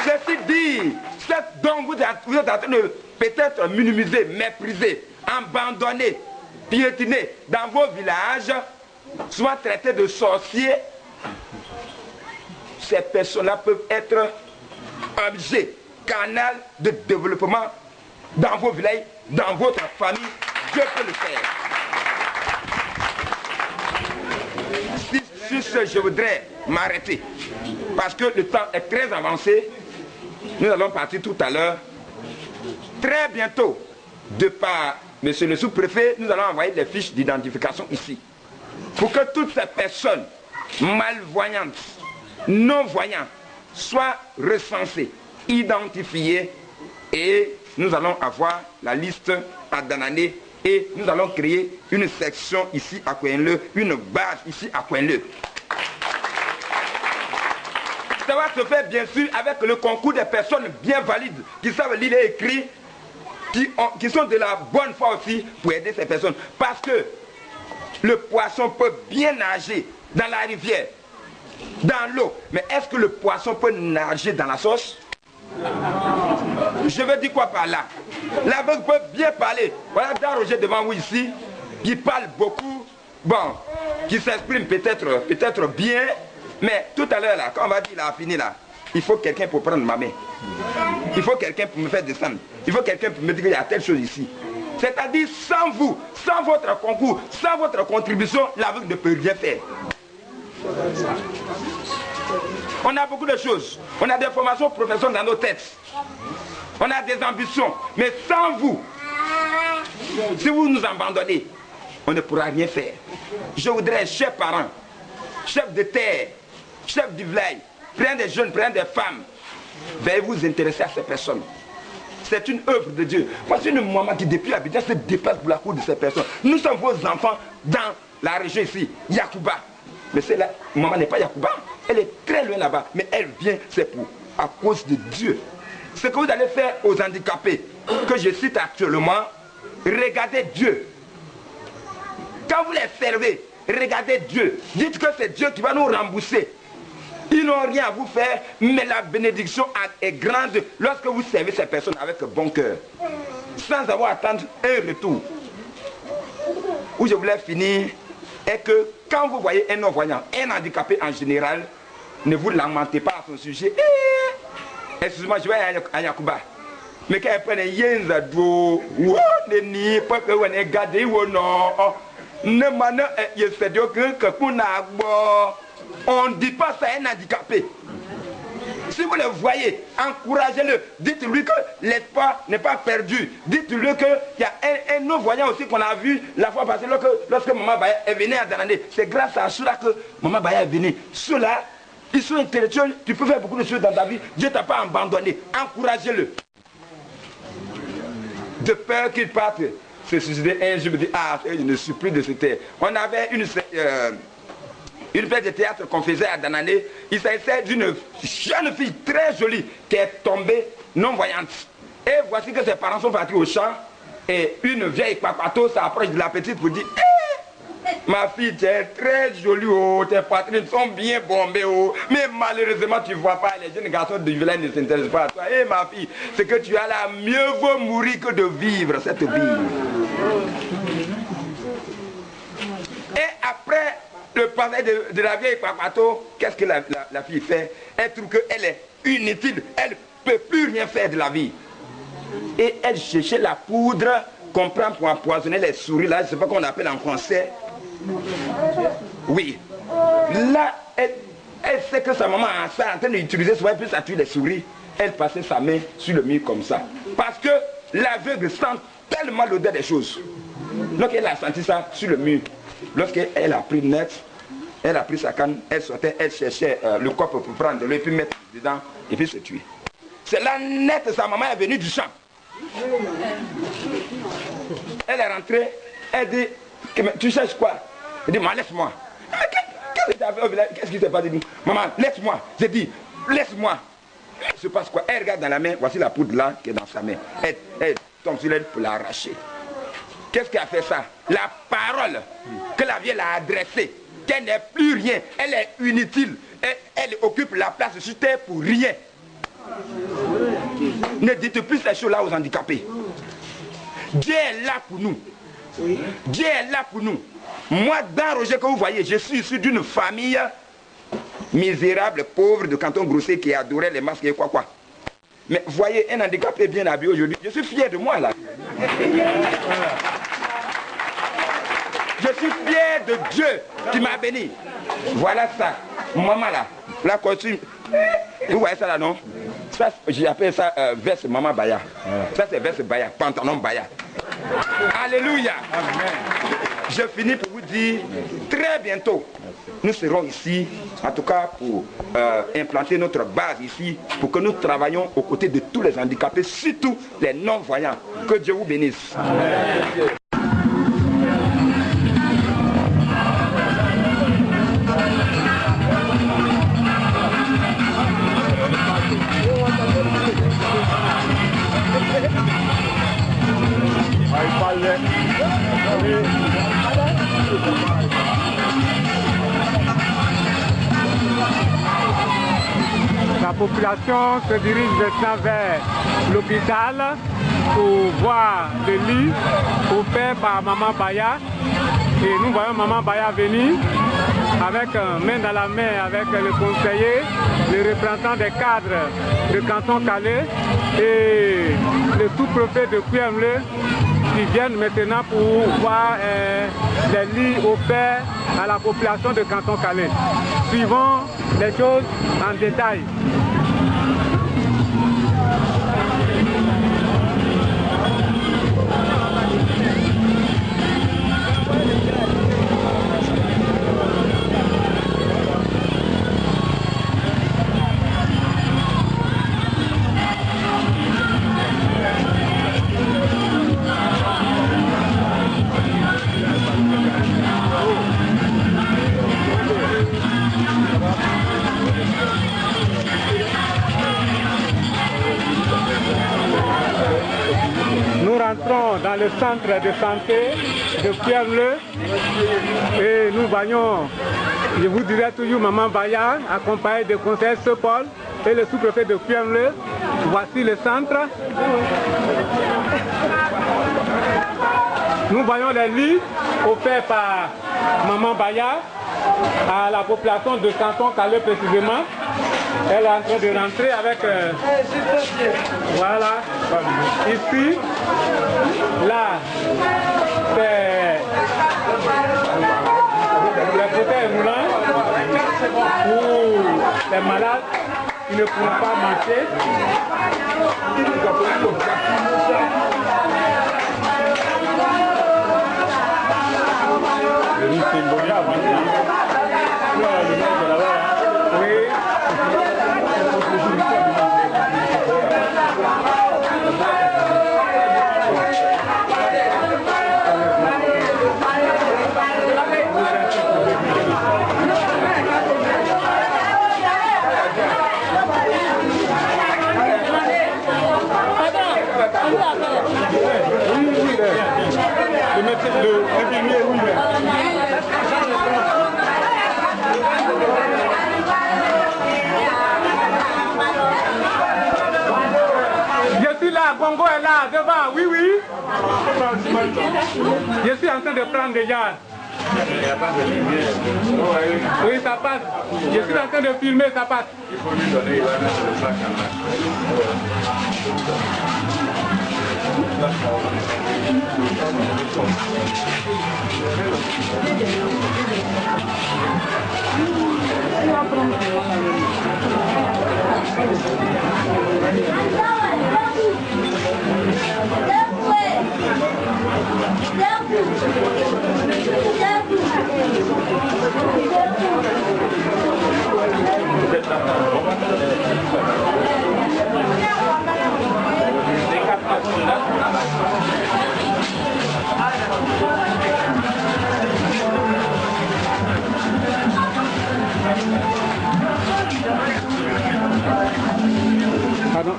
S6: Ceci dit, cette dont vous êtes en train de peut-être minimiser, mépriser, abandonner, piétiner dans vos villages, soit traités de sorciers, ces personnes-là peuvent être objet, canal de développement dans vos villages, dans votre famille. Dieu peut le faire. Sur ce, je voudrais m'arrêter. Parce que le temps est très avancé. Nous allons partir tout à l'heure. Très bientôt, de par monsieur le sous-préfet, nous allons envoyer les fiches d'identification ici. Pour que toutes ces personnes malvoyantes, non-voyantes, soient recensées, identifiées, et nous allons avoir la liste à Danané et nous allons créer une section ici à Kouenle, une base ici à Kouenle. Ça va se faire bien sûr avec le concours des personnes bien valides, qui savent lire et écrire, qui sont de la bonne foi aussi pour aider ces personnes. Parce que le poisson peut bien nager dans la rivière, dans l'eau. Mais est-ce que le poisson peut nager dans la sauce? Je veux dire quoi par là? L'aveugle peut bien parler. Voilà Dan Roger devant vous ici, qui parle beaucoup, bon, qui s'exprime peut-être bien, mais tout à l'heure là, quand on va dire il a fini là, il faut quelqu'un pour prendre ma main. Il faut quelqu'un pour me faire descendre. Il faut quelqu'un pour me dire qu'il y a telle chose ici. C'est-à-dire sans vous, sans votre concours, sans votre contribution, l'aveugle ne peut rien faire. On a beaucoup de choses. On a des formations professionnelles dans nos têtes. On a des ambitions. Mais sans vous, si vous nous abandonnez, on ne pourra rien faire. Je voudrais, chers parents, chefs de terre, chefs du village, prenez des jeunes, prenez des femmes, veuillez vous intéresser à ces personnes. C'est une œuvre de Dieu. Voici une maman qui depuis Abidjan se déplace pour la cour de ces personnes. Nous sommes vos enfants dans la région ici, Yacouba. Mais celle-là, maman n'est pas Yacouba. Elle est très loin là-bas. Mais elle vient, c'est pour, à cause de Dieu. Ce que vous allez faire aux handicapés, que je cite actuellement, regardez Dieu. Quand vous les servez, regardez Dieu. Dites que c'est Dieu qui va nous rembourser. Ils n'ont rien à vous faire, mais la bénédiction est grande lorsque vous servez ces personnes avec bon cœur, sans avoir à attendre un retour. Où je voulais finir est que quand vous voyez un non-voyant, un handicapé en général, ne vous lamentez pas à son sujet. Excusez-moi, je vais à Yacouba. Mais quand vous prenez Yenza do, ne pas que vous ne gardez ou non, ne m'en est fait de que vous n'avez. On ne dit pas ça à un handicapé. Si vous le voyez, encouragez-le. Dites-lui que l'espoir n'est pas perdu. Dites-lui qu'il y a un non-voyant aussi qu'on a vu la fois passée lorsque Maman Baya est venue à Danané. C'est grâce à cela que Maman Baya est venue. Ceux-là, ils sont intellectuels. Tu peux faire beaucoup de choses dans ta vie. Dieu ne t'a pas abandonné. Encouragez-le. De peur qu'il parte se suicider un jour, me dit, ah, je ne suis plus de cette terre. On avait une pièce de théâtre qu'on faisait à Danané. Il s'agissait d'une jeune fille très jolie qui est tombée non-voyante. Et voici que ses parents sont partis au champ et une vieille papato s'approche de la petite pour dire ma fille, tu es très jolie, oh, tes poitrines sont bien bombées, oh, mais malheureusement tu ne vois pas, les jeunes garçons du village ne s'intéressent pas à toi. Eh ma fille, ce que tu as là, mieux vaut mourir que de vivre cette vie. Et après le passage de la vieille papato, qu'est-ce que la fille fait? Elle trouve qu'elle est inutile, elle ne peut plus rien faire de la vie. Et elle cherchait la poudre qu'on prend pour empoisonner les souris, là, je ne sais pas qu'on appelle en français. Oui. Là, elle sait que sa maman a ça en train d'utiliser, souvent plus ça tue les souris. Elle passait sa main sur le mur comme ça. Parce que l'aveugle sent tellement l'odeur des choses. Donc elle a senti ça sur le mur. Lorsqu'elle a pris net, elle a pris sa canne, elle sortait, elle cherchait le coffre pour prendre l'eau et puis mettre dedans et puis se tuer. C'est là net, sa maman est venue du champ. Elle est rentrée, elle dit, tu cherches quoi? Elle dit, maman, laisse-moi. Qu'est-ce que tu as fait au village? Qu'est-ce qui s'est passé? Maman, laisse-moi. J'ai dit, laisse-moi. Il se passe quoi? Elle regarde dans la main, voici la poudre là qui est dans sa main. Elle tombe sur elle pour l'arracher. Qu'est-ce qui a fait ça? La parole que la vieille a adressée, qu'elle n'est plus rien, elle est inutile, elle occupe la place sur terre pour rien. Ne dites plus ces choses-là aux handicapés. Dieu est là pour nous. Dieu est là pour nous. Moi, dans Roger que vous voyez, je suis issu d'une famille misérable, pauvre de Canton Grosset qui adorait les masques et quoi. Mais voyez, un handicapé bien habillé aujourd'hui, je suis fier de moi là. Je suis fier de Dieu qui m'a béni. Voilà ça. Maman là, la costume. Vous voyez ça là, non? Ça, j'appelle ça veste Maman Baya. Ça c'est veste Baya, pantalon Baya. Alléluia. Amen. Je finis pour vous dire, très bientôt, nous serons ici, en tout cas pour implanter notre base ici, pour que nous travaillions aux côtés de tous les handicapés, surtout les non-voyants. Que Dieu vous bénisse. Amen.
S2: La population se dirige maintenant vers l'hôpital pour voir le lit offert par Maman Baya Et nous voyons Maman Baya venir avec main dans la main avec le conseiller, le représentant des cadres de canton Calais et le sous-préfet de Kouemle qui viennent maintenant pour voir les lits offerts à la population de canton Calais. Suivons les choses en détail. Dans le centre de santé de Kouemle et nous voyons, je vous dirais toujours, Maman Baya accompagnée de conseiller Paul et le sous-préfet de Kouemle. Voici le centre. Nous voyons les lits offerts par Maman Baya à la population de canton Calais précisément. Elle est en train de rentrer avec... voilà. Ici, là, c'est les fauteuils roulants pour les malades qui ne pourront pas marcher. Je suis là, Bongo est là, devant, oui, oui. Je suis en train de prendre déjà. Oui, ça passe. Je suis en train de filmer, ça passe. Il faut lui donner, il va mettre le sac en main. Pardon,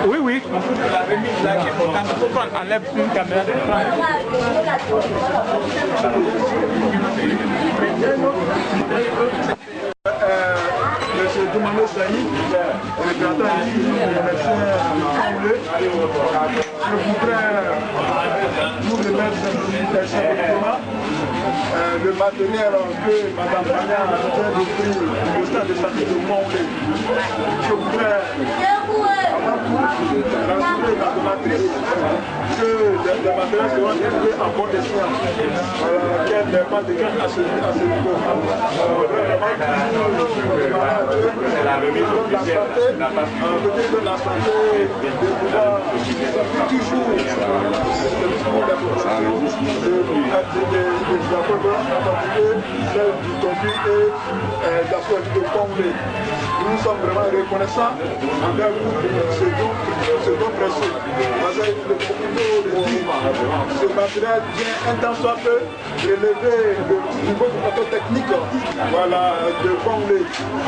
S2: oui, oui. La remise là qui est importante. Il faut prendre, enlève une caméra de
S7: Monsieur Doumano Saïd, représentant ici du médecin Anglais, je voudrais nous remettre simplement le matériel que Mme Banya a offert au stade de santé de Montréal. Je voudrais avant tout rassurer la donatrice que les matériels seront délivrés en bon escient, qu'elle n'ait pas de gain à ce niveau. C'est la remise officielle de la santé, de pouvoir toujours celle du conduit et d'assaut de Congrès. Nous sommes vraiment reconnaissants envers vous ce don précieux. Parce que le propos de dire, ce matériel vient un temps soit peu relever
S5: demander le niveau du plateau technique, voilà, de Conglé.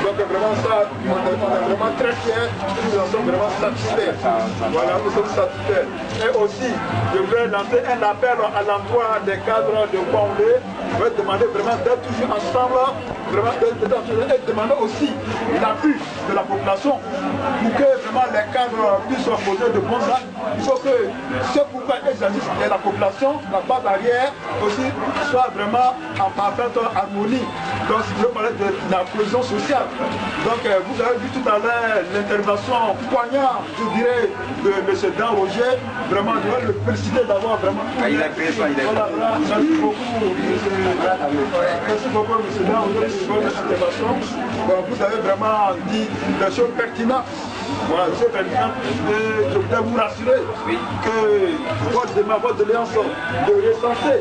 S5: Donc vraiment ça, on est vraiment très fiers, nous en sommes vraiment satisfaits. Voilà, nous sommes satisfaits. Et aussi, je voudrais lancer un appel à l'emploi des cadres de Conglé. Je vais demander vraiment d'être toujours ensemble, vraiment et demander aussi l'appui de la population pour que vraiment les cadres puissent poser de bons actes. Il faut que ce pourquoi ils agissent et la population, la base arrière aussi, soit vraiment en parfaite harmonie. Donc je parlais de la cohésion sociale. Donc vous avez vu tout à l'heure l'intervention poignante, je dirais, de M. Dan Roger. Vraiment, je vais le féliciter d'avoir vraiment...
S6: Il a créé ça, il a
S5: voilà, merci beaucoup, merci beaucoup, M. Dan Roger, pour votre intervention. Bon, vous avez vraiment dit des choses pertinentes. Voilà, c'est pertinent. Et je voudrais vous rassurer que votre alliance de recenser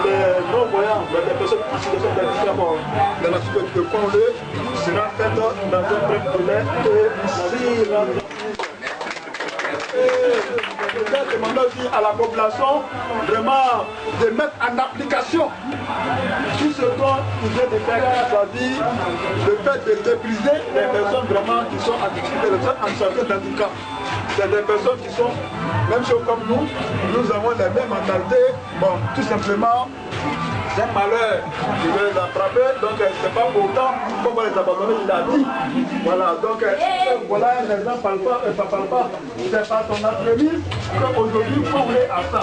S5: les non-voyants, les personnes en situation d'handicap dans la situation de Conglé sera faite dans un bref délai je voudrais demander aussi à la population vraiment de mettre en application tout ce qu'on vient de faire, c'est-à-dire le fait de débriser les personnes vraiment qui sont en difficulté, les personnes en situation d'handicap. C'est des personnes qui sont, même chose comme nous avons les mêmes mentalités. Bon, tout simplement, c'est un malheur qui veut les attraper, donc c'est pas pour autant qu'on va les abandonner, il a dit. Voilà, donc voilà un exemple palpable, c'est par son après-midi qu'aujourd'hui on est à ça.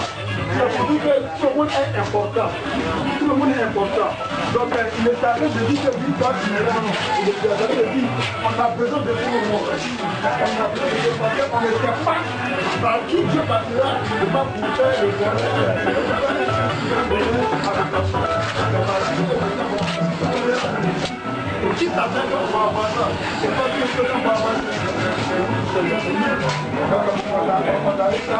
S5: C'est pour dire que tout le monde est important. Tout le monde est important. Donc il est arrivé de dire que lui, quand il est là, il est arrivé de dire on a besoin de tout le monde. On n'était pas par qui Dieu partira, ne pas pour faire le qui s'appelle qu'on va avoir ça? C'est pas tout ce qu'on va avoir ça. On a eu ça.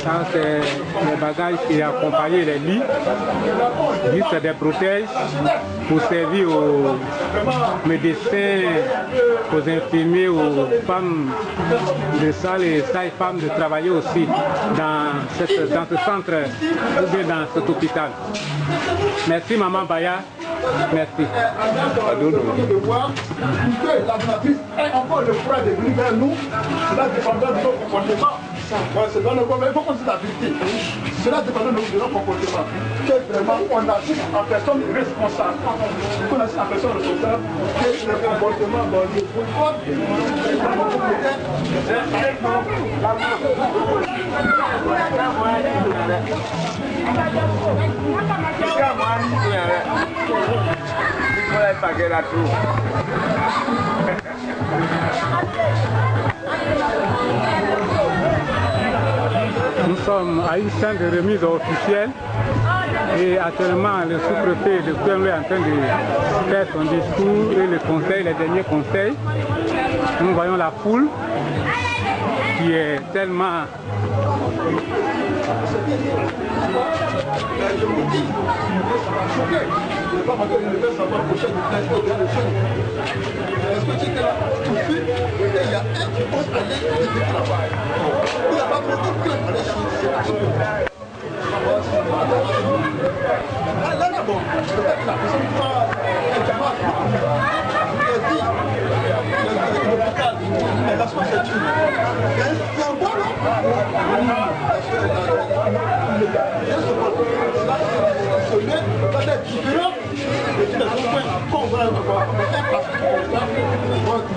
S2: Ça, c'est les bagages qui accompagnent les lits. Juste des protèges pour servir aux médecins, aux infirmiers, aux femmes de salle et sages-femmes de travailler aussi dans ce centre ou bien dans cet hôpital. Merci Maman Baya. Merci.
S5: De voir que la donatrice ait encore le courage de venir vers nous, cela dépendra de nos comportements. C'est dans le il faut qu'on dise la vérité. Cela dépend de nos comportements. Que vraiment on agisse en personne responsable. Qu'on agisse en personne responsable, que le comportement dans le football,
S2: Nous sommes à une scène de remise officielle et actuellement le sous-préfet de Kouemlé est en train de faire son discours et le conseil, les derniers conseils. Nous voyons la foule qui est tellement...
S5: je vous dis, ça m'a choqué. Je ne vais pas m'attendre une belle savoir prochaine de est-ce que tu étais là tout de suite? Et il y a un qui pose à l'aide de ce travail. Il n'a pas pris aucun aller jamais là, là, bon, peut-être la personne qui va l'hôpital, mais la soirée c'est une. C'est un bon nom. Ça va être différent de tous les autres points qu'on va le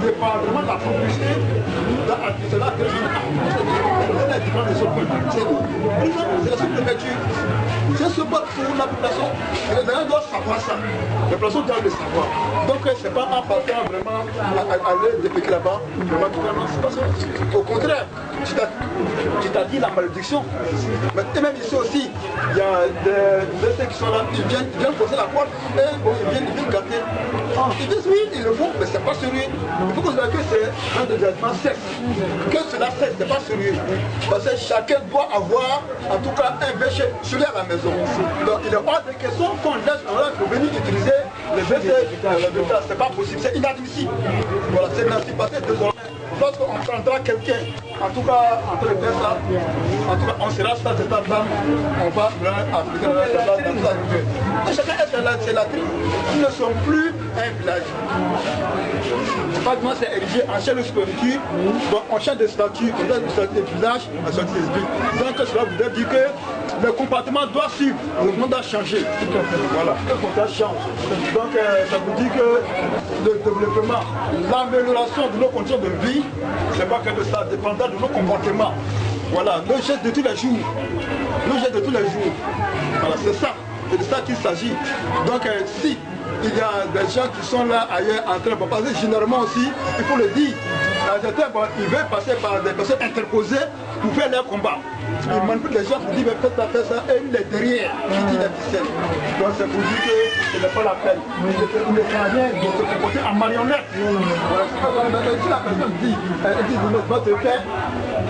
S5: département de la publicité, c'est là que c'est différent des autres C'est tout. C'est la sous-préfecture. C'est ce pas pour la population. Les gens doivent savoir ça. Les personnes doivent le savoir. Donc c'est pas en partant vraiment à aller dépiquer là-bas. Vraiment, tout vraiment, c'est pas ça. Au contraire, tu t'as dit la malédiction. Mais même ici aussi, il y a des qui sont là, ils viennent poser la porte et ils viennent gâter. Ils disent oui, ils le font, mais c'est pas sérieux. Il faut que vous que c'est un développement sexe. Que cela cesse, c'est pas sérieux. Parce que chacun doit avoir en tout cas un véché sur à la maison. Donc il n'est pas de question qu'on laisse pour venir utiliser les véchés. C'est pas possible, c'est inadmissible. Voilà, c'est inadmissible parce que désormais, lorsqu'on prendra quelqu'un, en tout cas en train de faire ça, en tout cas on sera ça, c'est là, on va appliquer dans ça. Chacun est la tribu. Ils ne sont plus un village. Pratiquement c'est érigé en chaîne de spirituel, donc on change de statut, on donne des villages, on change des esprits. Donc cela voudrait dire que le comportement doit suivre, le monde a changé. Voilà, le comportement change. Donc ça veut dire que le développement, l'amélioration de nos conditions de vie, c'est pas que de ça, dépendant de nos comportements. Voilà, nos gestes de tous les jours. Nos gestes de tous les jours. Voilà, c'est ça. C'est de ça qu'il s'agit. Donc si il y a des gens qui sont là ailleurs en train de passer, généralement aussi, il faut le dire, ils veulent passer par des personnes interposées pour faire leur combat. Ils manipulent les gens pour dire peut-être faire ça et il est derrière qui dit la ficelle. Donc c'est pour dire que ce n'est pas la peine. Il ne fait rien de se comporter en marionnette. Si la personne dit, elle dit va te faire,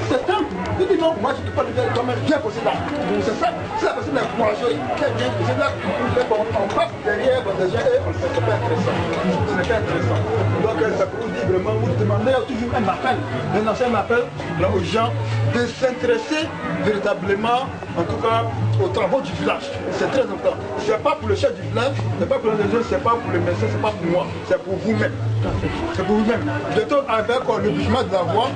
S5: c'est simple. Il dit non, moi je ne peux pas le faire quand même bien possible là. C'est ça. Si la personne est courageuse, c'est bien possible là. On passe derrière des gens et c'est pas intéressant. Ce n'est pas intéressant. Donc ça pour vous dire vraiment, vous demandez toujours un appel, un ancien appel aux gens de s'intéresser véritablement, en tout cas, aux travaux du village. C'est très important. C'est pas pour le chef du village, c'est pas pour les gens, c'est pas pour les médecins, c'est pas pour moi, c'est pour vous-même. C'est pour vous-même. Bientôt avec le budget de la voie,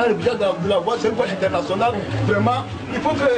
S5: le budget de la voie, c'est une voie internationale. Vraiment, il faut que...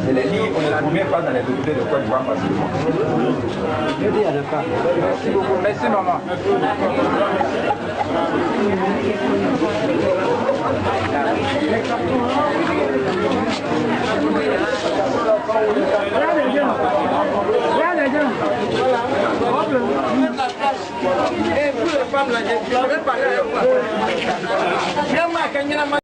S6: C'est les livres, on ne la combien pas dans les autorités de Côte d'Ivoire parce que... Merci beaucoup. Merci maman.
S8: Et pour les femmes, là, je vais parler avec vous.